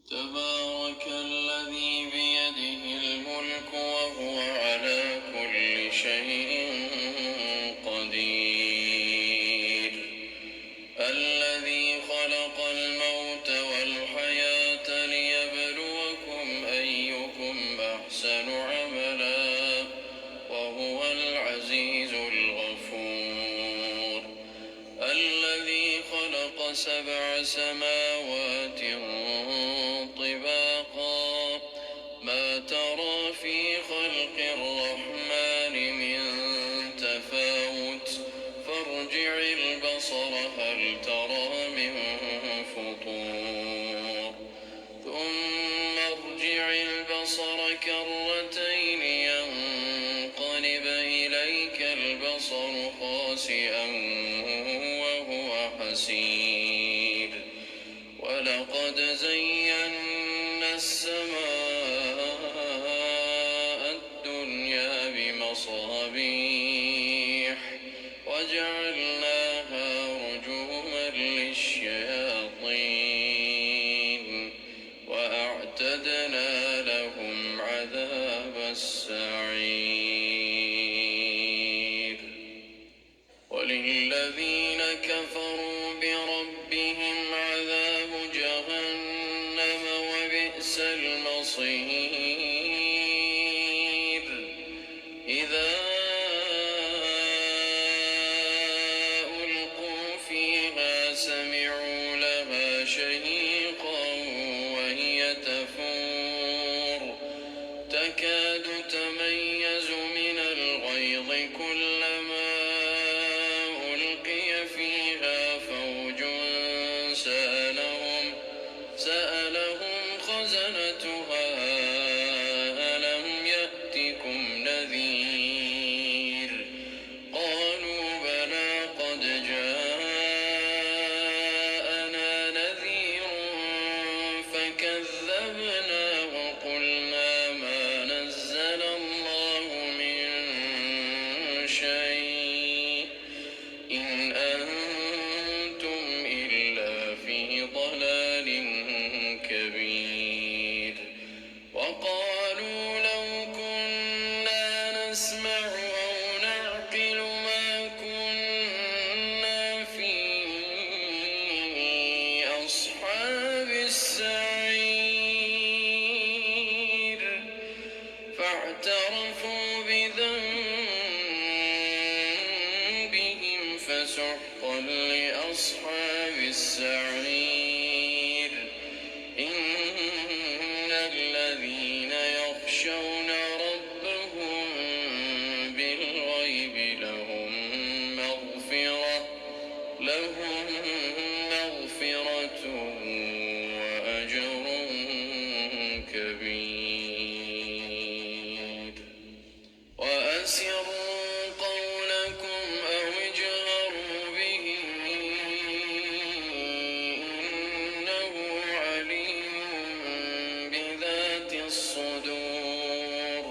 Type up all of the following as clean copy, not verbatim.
تبارك الذي بيده الملك وهو على كل شيء قدير. الذي خلق الموت والحياة ليبلوكم أيكم أحسن عملا وهو العزيز الغفور. الذي خلق 7 سماوات طباقا ما ترى في خلق الرحمن من تفاوت فارجع البصر هل ترى من فطور ثم ارجع البصر كرتين ينقلب إليك البصر خاسئا وهو حسير. ولقد زينا السماء الدنيا بمصابيح وجعلناها رجوما للشياطين وأعتدنا لهم عذاب السعير. وللذين كفروا بربهم عذاب جهنم وبئس المصير. إذا ألقوا فيها سمعوا لها شهيقا وهي تفور تكاد تميز من الغيظ كلما ألقي فيها فوج سألهم خزنتها ألم يأتكم نذير قالوا بلى قد جاءنا نذير فكذبنا وقلنا ما نزل الله من شيء إن أنتم إلا في ضلال كبير. وقالوا لو كنا نسمع أو نعقل ما كنا في أصحاب السعير. فاعترفوا بذنبهم فسحقا لأصحاب السعير. إن الذين يخشون ربهم بالغيب لهم مغفرة وأجر كبير. وأسروا قولكم أو اجهروا به إنه عليم بذات الصدور.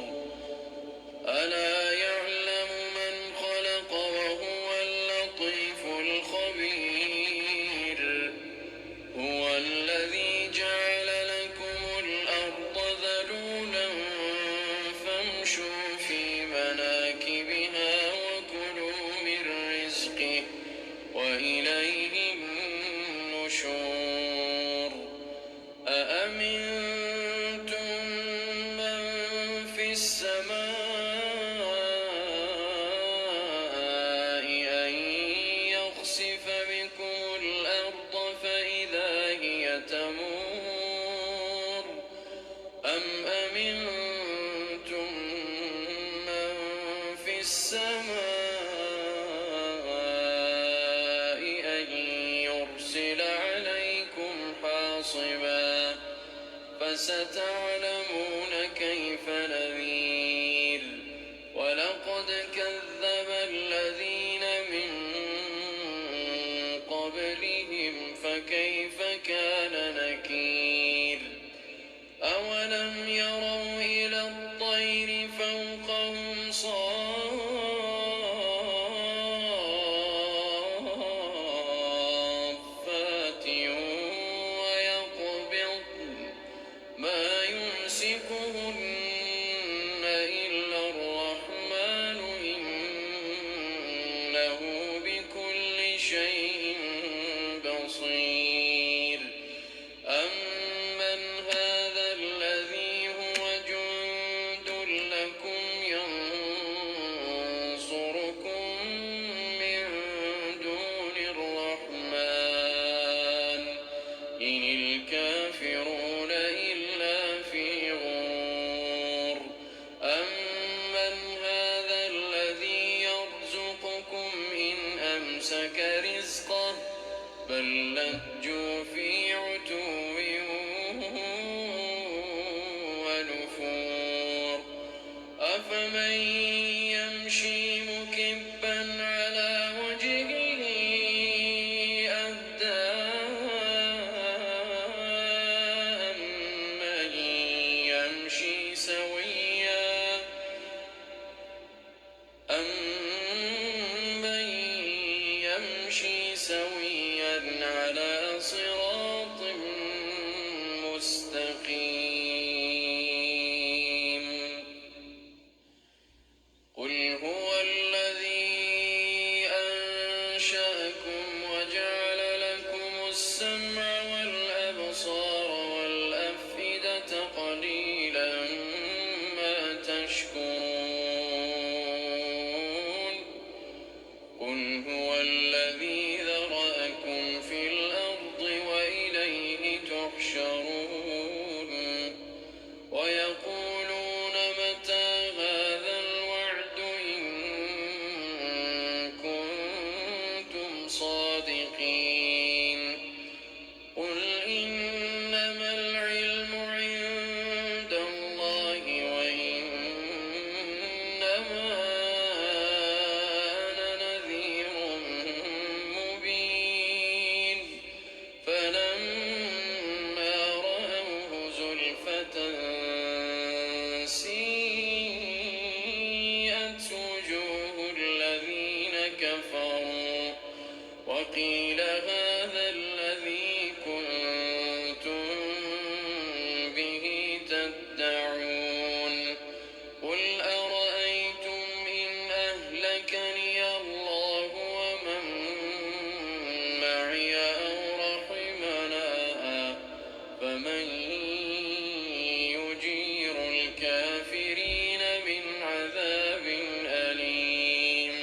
ألا يعلم من خلق وهو اللطيف الخبير. هو الذي جعل لكم الأرض ذلولا فامشوا في مناكبها وكلوا من رزقه وإليه النشور. أأمنتم من في السماء أن يخسف بكم الأرض فإذا هي تمور أم أمنتم من في السماء أن يرسل عليكم حاصبا فستعلمون كيف نذير. ولقد كذب الذين من قبلهم فكيف كان نكير. أولم يروا إلى الطير فوقهم صافات ويقبضن الكافرون إلا في غرور أمن هذا الذي يرزقكم إن أمسك رزقه بل لجوا في عتو ونفور أفمن يمشي مكبا على وجهه أهدى أمن يمشي سويا على صراط مستقيم قل هو الذي أنشأكم وجعل لكم السمع والأبصار والأفئدة قليلا ما تشكرون قل هو الذي ذرأكم في الأرض وإليه تحشرون ويقولون متى هذا الوعد إن كنتم صادقين قل إنما العلم عند الله وإنما أنا نذير مبين فلما رأوه زلفة سيئت وجوه الذين كفروا وقيل هذا الذي كنتم به تدعون قل أرأيتم إن أهلكني الله ومن معي أو رحمنا فمن يجير الكافرين من عذاب أليم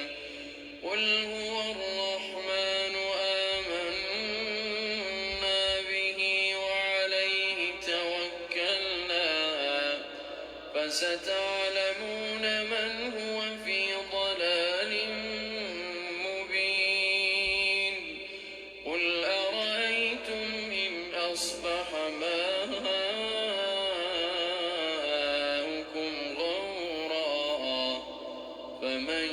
قل هو الرحمن آمنا به وعليه توكلنا فستعلمون من هو في ضلال مبين قل أرأيتم إن أصبح ماؤكم غورا فمن